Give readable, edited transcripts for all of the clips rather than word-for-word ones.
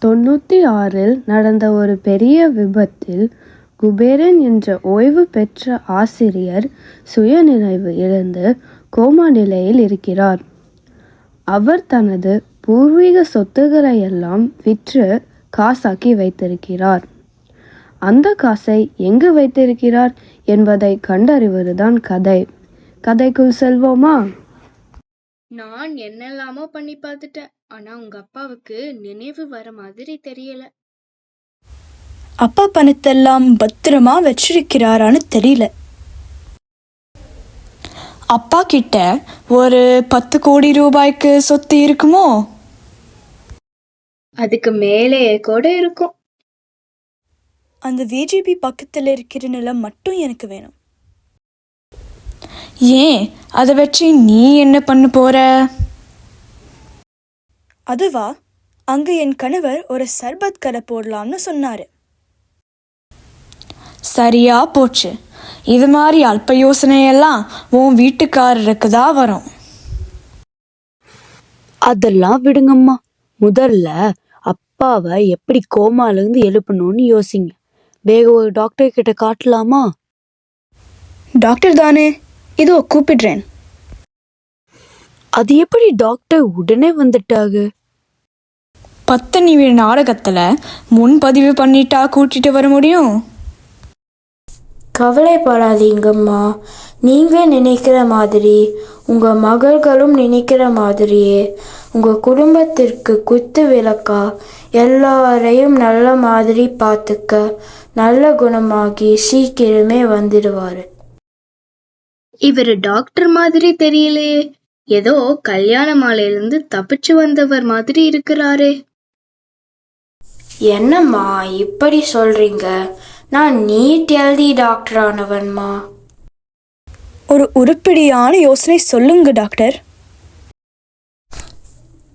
96 நடந்த ஒரு பெரிய விபத்தில் குபேரன் என்ற ஓய்வு பெற்ற ஆசிரியர் சுயநினைவு இழந்து கோமா நிலையில் இருக்கிறார். அவர் தனது பூர்வீக சொத்துக்களையெல்லாம் விற்று காசாக்கி வைத்திருக்கிறார். அந்த காசை எங்கு வைத்திருக்கிறார் என்பதை கண்டறிவதுதான் கதை. கதைக்குள் செல்வோமா? நான் என்னெல்லாமோ பண்ணி பார்த்துட்டேன். ஆனா உங்க அப்பாவுக்கு நினைவு வர மாதிரி தெரியல. அப்பா பணத்தெல்லாம் பத்திரமா வச்சிருக்கிறாரான்னு தெரியல. அப்பா கிட்ட ஒரு 10 கோடி ரூபாய்க்கு சொத்து இருக்குமோ? அதுக்கு மேலே கூட இருக்கும். அந்த விஜிபி பக்கத்தில் இருக்கிற நிலம் மட்டும் எனக்கு வேணும். ஏன் அதை வச்சு நீ என்ன பண்ண போற? அதுவா, அங்க என் கணவர் ஒரு சர்பத் கடை போடலாம்னு சொன்னாரு. சரியா போச்சு. இது மாதிரி அல்ப யோசனையெல்லாம் உன் வீட்டுக்காரருக்கு தான் வரும். அதெல்லாம் விடுங்கம்மா. முதல்ல அப்பாவை எப்படி கோமாலேருந்து எழுப்பணும்னு யோசிங்க. வேக ஒரு டாக்டர் கிட்ட காட்டலாமா? டாக்டர் தானே, இதோ கூப்பிடுறேன். அது எப்படி டாக்டர் உடனே வந்துட்டாங்க? 10 நிமிட நாடகத்துல முன்பதிவு பண்ணிட்டா கூட்டிட்டு வர முடியும்? கவலைப்படாதீங்கம்மா. நீங்க நினைக்கிற மாதிரி உங்க மகள்களும் நினைக்கிற மாதிரியே உங்க குடும்பத்திற்கு குத்து விளக்கா எல்லாரையும் நல்ல மாதிரி பார்த்துக்க நல்ல குணமாகி சீக்கிரமே வந்துடுவாரு. இவரு டாக்டர் மாதிரி தெரியலையே. ஏதோ கல்யாண மாலையிலிருந்து தப்பிச்சு வந்தவர் மாதிரி இருக்கிறாரே. என்னம்மா இப்படி சொல்றீங்க? நான் நீட் எழுதி டாக்டர் ஆனவன்மா. ஒரு உருப்படியான யோசனை சொல்லுங்க டாக்டர்.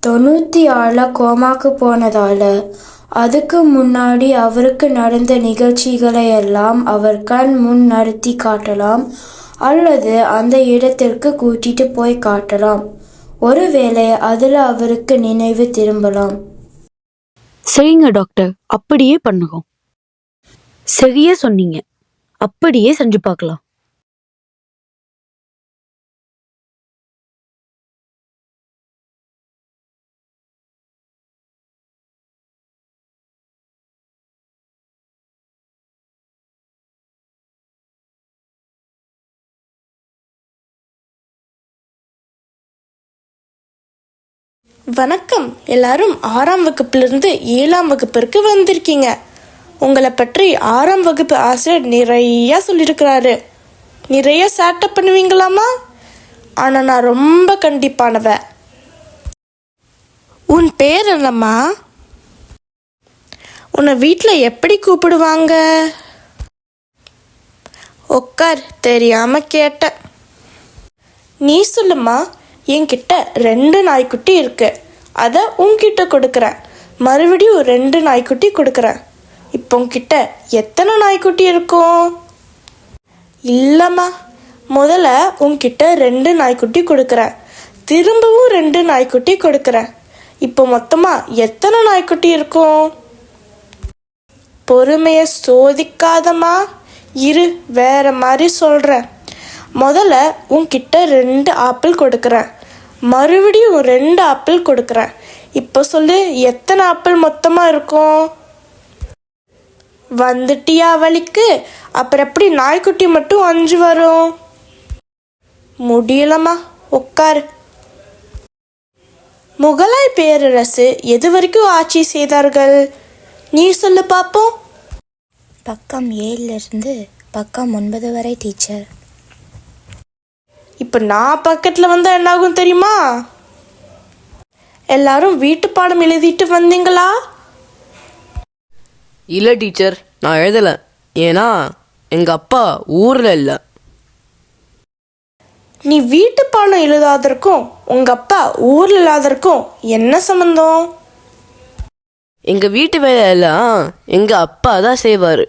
96 கோமாக்கு போனதால அதுக்கு முன்னாடி அவருக்கு நடந்த நிகழ்ச்சிகளை எல்லாம் அவர் கண் முன் நடத்தி காட்டலாம், அல்லது அந்த இடத்திற்கு கூட்டிட்டு போய் காட்டலாம். ஒருவேளை அதுல அவருக்கு நினைவு திரும்பலாம். சரிங்க டாக்டர், அப்படியே பண்ணுவோம். சரியா சொன்னீங்க, அப்படியே செஞ்சு பார்க்கலாம். வணக்கம். எல்லாரும் 6ஆம் வகுப்பிலிருந்து 7ஆம் வகுப்பிற்கு வந்திருக்கீங்க. உங்களை பற்றி 6ஆம் வகுப்பு ஆசிரியர் நிறைய சொல்லியிருக்கிறாரு. நிறைய சேட்டை பண்ணுவீங்களாமா? ஆனால் நான் ரொம்ப கண்டிப்பானவ. உன் பேர் என்னம்மா? உன்னை வீட்டில் எப்படி கூப்பிடுவாங்க? உட்கார், தெரியாம கேட்டேன். நீ சொல்லுமா. என்கிட்ட 2 நாய்க்குட்டி இருக்கு. அதை உன்கிட்ட கொடுக்குறேன். மறுபடியும் 2 நாய்க்குட்டி கொடுக்குறேன். இப்போ உன்கிட்ட எத்தனை நாய்க்குட்டி இருக்கும்? இல்லைம்மா, முதல்ல உன்கிட்ட 2 நாய்க்குட்டி கொடுக்குறேன். திரும்பவும் 2 நாய்க்குட்டி கொடுக்குறேன். இப்போ மொத்தமாக எத்தனை நாய்க்குட்டி இருக்கும்? பொறுமையை சோதிக்காதம்மா. இரு, வேற மாதிரி சொல்கிறேன். முதல்ல உன்கிட்ட 2 ஆப்பிள் கொடுக்குறேன். மறுபடியும் 2 ஆப்பிள் கொடுக்குறேன். இப்போ சொல்லு, எத்தனை ஆப்பிள் மொத்தமாக இருக்கும்? வந்துட்டியா வலிக்கு? அப்புறம் எப்படி நாய்க்குட்டி மட்டும் 5 வரும்? முடியலம்மா, உட்காரு. முகலாய் பேரரசு எது வரைக்கும் ஆட்சி செய்தார்கள்? நீ சொல்லு பார்ப்போம். பக்கம் 7 பக்கம் 9 வரை டீச்சர். இப்போ நான் பக்கத்தில் வந்தால் என்ன ஆகும் தெரியுமா? எல்லாரும் வீட்டு பாடம் எழுதிட்டு வந்தீங்களா? இல்லை டீச்சர், நான் எழுதலை. ஏன்னா எங்கள் அப்பா ஊரில் இல்லை. நீ வீட்டு பாடம் எழுதாதற்கும் உங்கள் அப்பா ஊரில் இல்லாதற்கும் என்ன சம்மந்தம்? எங்கள் வீட்டு வேலையெல்லாம் எங்கள் அப்பா தான் செய்வார்.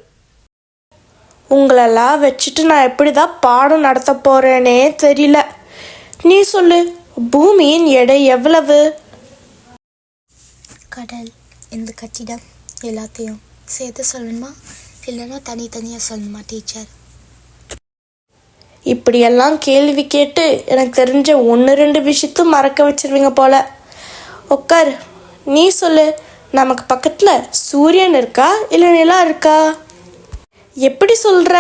உங்களெல்லாம் வச்சுட்டு நான் எப்படி தான் பாடம் நடத்த போகிறேனே தெரியல. நீ சொல்லு, பூமியின் எடை எவ்வளவு? கடல் இந்த கட்சிடம் எல்லாத்தையும் சேர்த்து சொல்லணுமா இல்லைன்னா தனித்தனியாக சொல்லணுமா டீச்சர்? இப்படியெல்லாம் கேள்வி கேட்டு எனக்கு தெரிஞ்ச 1-2 விஷயத்தும் மறக்க வச்சிருவீங்க போல. உட்கார், நீ சொல்லு. நமக்கு பக்கத்தில் சூரியன் இருக்கா இல்லை நிலா இருக்கா? எப்படி சொல்கிற?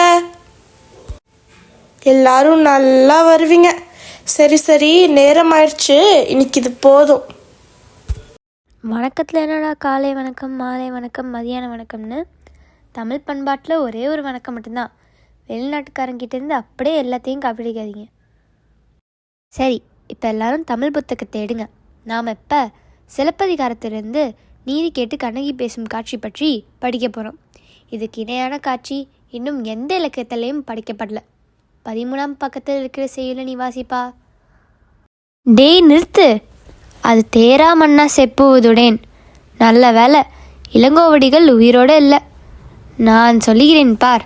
எல்லாரும் நல்லா வருவீங்க. சரி சரி, நேரம் ஆயிடுச்சு, இன்னைக்கு இது போதும். வணக்கத்தில் என்னடா காலை வணக்கம், மாலை வணக்கம், மதியான வணக்கம்னு? தமிழ் பண்பாட்டில் ஒரே ஒரு வணக்கம் மட்டும்தான். வெளிநாட்டுக்காரங்கிட்டேருந்து அப்படியே எல்லாத்தையும் காப்பிடிக்காதீங்க. சரி, இப்போ எல்லாரும் தமிழ் புத்தகத்தை எடுங்க. நாம் இப்போ சிலப்பதிகாரத்திலிருந்து நீதி கேட்டு கண்ணகி பேசும் காட்சி பற்றி படிக்க போகிறோம். இதுக்கு இணையான காட்சி இன்னும் எந்த இலக்கியத்திலையும் படிக்கப்படல. 13ஆம் பக்கத்தில் இருக்கிற செய்யுளை நீ வாசிப்பா. டேய் நிறுத்து. அது தேரா மன்னா செப்புவதுடேன். நல்ல வேலை, இளங்கோவடிகள் உயிரோடு இல்லை. நான் சொல்லுகிறேன் பார்.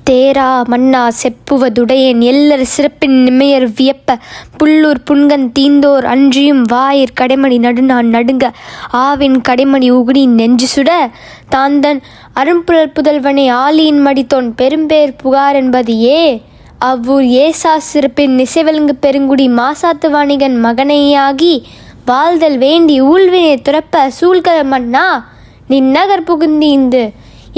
தேரா மன்னா செப்புவதுடையேன் எல்லர் சிறப்பின் நிமையர் வியப்ப புல்லூர் புன்கன் தீந்தோர் அன்றியும் வாயிற் கடைமணி நடுநான் நடுங்க ஆவின் கடைமணி உகுடி நெஞ்சு சுட தாந்தன் அரும்புழல் புதல்வனை ஆலியின் மடித்தோன் பெரும்பேர் புகார் என்பது அவ்வூர் ஏசா சிறப்பின் நிசைவெலுங்கு பெருங்குடி மாசாத்து வாணிகன் மகனையாகி வாழ்தல் வேண்டி ஊழ்வினை துறப்ப சூழ்கல மன்னா நின்னகர் புகுந்தீந்து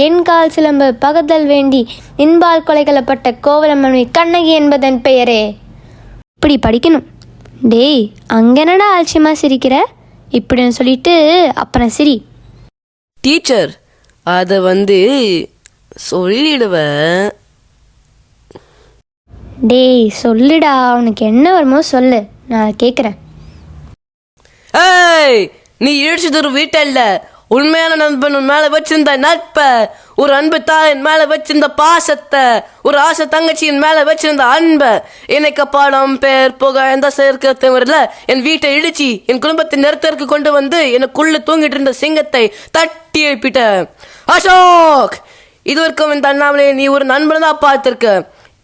என் கால் சிலம்பு பகதல் வேண்டி நின்பால் கொலைகளப்பட்ட கோவலமணி கண்ணகி என்பதன் பெயரே. இப்படி படிக்கணும். டேய் அங்கெனடா ஆல்சியமாக சிரிக்கிற? இப்படின்னு சொல்லிட்டு அப்புறம் சிரி. டீச்சர், அதை சொல்லிடுவேன். டேய் சொல்லுடா, உனக்கு என்ன வருமோ சொல்லு, நான் கேட்குறேன். ஏய், நீ இழிச்சது ஒரு வீட்டல்ல. உண்மையான நண்பன் உன் மேல வச்சிருந்த நட்ப, ஒரு அன்பு தாயின் மேல வச்சிருந்த பாசத்தை, ஒரு ஆசை தங்கச்சியின் மேல வச்சிருந்த அன்பை, எனக்கு பாடம் பேர் புகை எந்த சேர்க்கிறதுல என் வீட்டை இடிச்சு என் குடும்பத்தின் நிறுத்தருக்கு கொண்டு வந்து எனக்குள்ள தூங்கிட்டு இருந்த சிங்கத்தை தட்டி எழுப்பிட்ட. அசோக், இது வரைக்கும் இந்த அண்ணாமலையை நீ ஒரு நண்பன் தான் பார்த்திருக்க.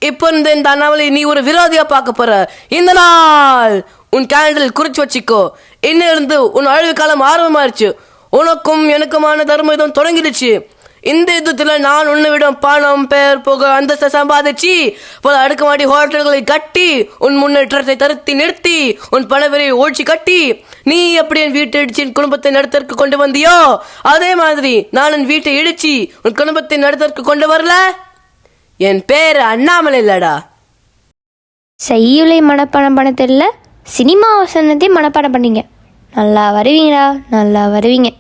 இப்போ இந்த அண்ணாமலையை நீ ஒரு விரோதியா பார்க்க போற. இந்த நாள் உன் கேலண்டரில் குறிச்சு வச்சுக்கோ. இன்னும் இருந்து உன் அழிவு காலம் ஆரம்பமாயிருச்சு. உனக்கும் எனக்குமான தர்ம யுத்தம் தொடங்கிடுச்சு. இந்த யுத்தத்துல நான் உன்னிடம் பணம் பேர் புகை அந்தஸ்தை சம்பாதிச்சு பல அடுக்குமாடி ஹோட்டல்களை கட்டி உன் முன்னேற்றத்தை தருத்தி நிறுத்தி உன் பணவரை ஒழிச்சு கட்டி நீ எப்படி என் வீட்டை இடிச்சு என் குடும்பத்தை நடத்தற்கு கொண்டு வந்தியோ அதே மாதிரி நான் என் வீட்டை இடிச்சு உன் குடும்பத்தை நடத்தற்கு கொண்டு வரல. என் பேரு அண்ணாமலை இல்லடா. செய்யுளை மனப்பாடம் பண்ண தெரியல, சினிமா வசனத்தையும் மனப்பாடம் பண்ணீங்க. நல்லா வருவீங்கடா, நல்லா வருவீங்க.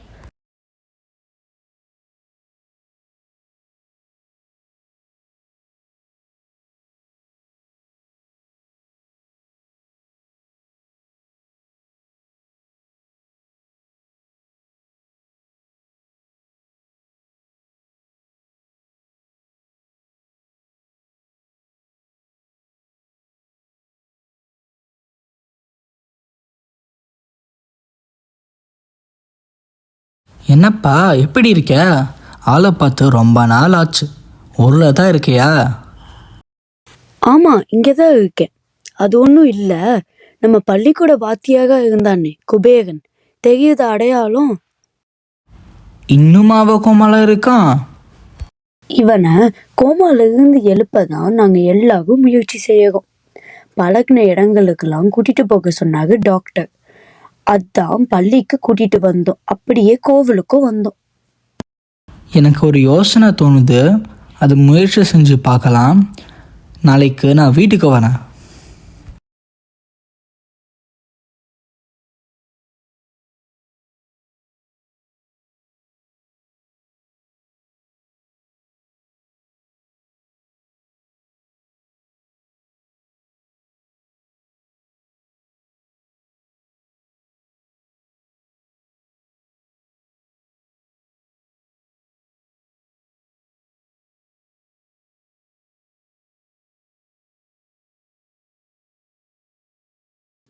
என்னப்பா எப்படி இருக்க? ஆளை பார்த்து ரொம்ப நாள் ஆச்சு. ஊரில் தான் இருக்கியா? ஆமாம், இங்கே தான் இருக்கேன். அது ஒன்றும் இல்லை, நம்ம பள்ளிக்கூட வாத்தியாக இருந்தானே குபேரன், தெரியுது அடையாளம்? இன்னும் கோமால இருக்கான்? இவனை கோமாலிருந்து எழுப்பதான் நாங்கள் எல்லாரும் முயற்சி செய்யறோம். பழகின இடங்களுக்கெல்லாம் கூட்டிட்டு போக சொன்னாங்க டாக்டர். அதான் பள்ளிக்கு கூட்டிட்டு வந்தோம், அப்படியே கோவிலுக்கும் வந்தோம். எனக்கு ஒரு யோசனை தோணுது, அது முயற்சி செஞ்சு பார்க்கலாம். நாளைக்கு நான் வீட்டுக்கு வரேன்.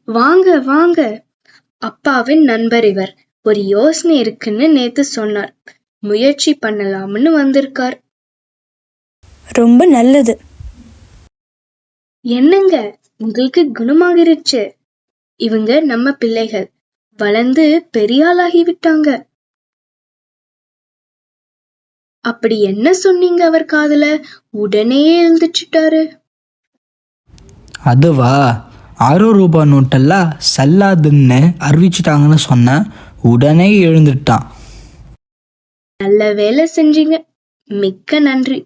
வாங்க வாங்க, அப்பாவின் நண்பர் இவர். ஒரு யோசனை இருக்குன்னு நேத்து சொன்னார். முயற்சி பண்ணலாம்னு வந்திருக்கார். ரொம்ப நல்லது. என்னங்க, உங்களுக்கு குணமாகிருச்சு. இவங்க நம்ம பிள்ளைகள். வளர்ந்து பெரியாளாகி விட்டாங்க. அப்படி என்ன சொன்னீங்க அவர் காதுல? உடனே எழுந்துச்சுட்டாரு. அதுவா, 6 ரூபாய் நோட்டெல்லாம் செல்லாதுன்னு அறிவிச்சிட்டாங்கன்னு சொன்னேன். உடனே எழுந்துட்டான். நல்ல வேலை செஞ்சீங்க. மிக்க நன்றி.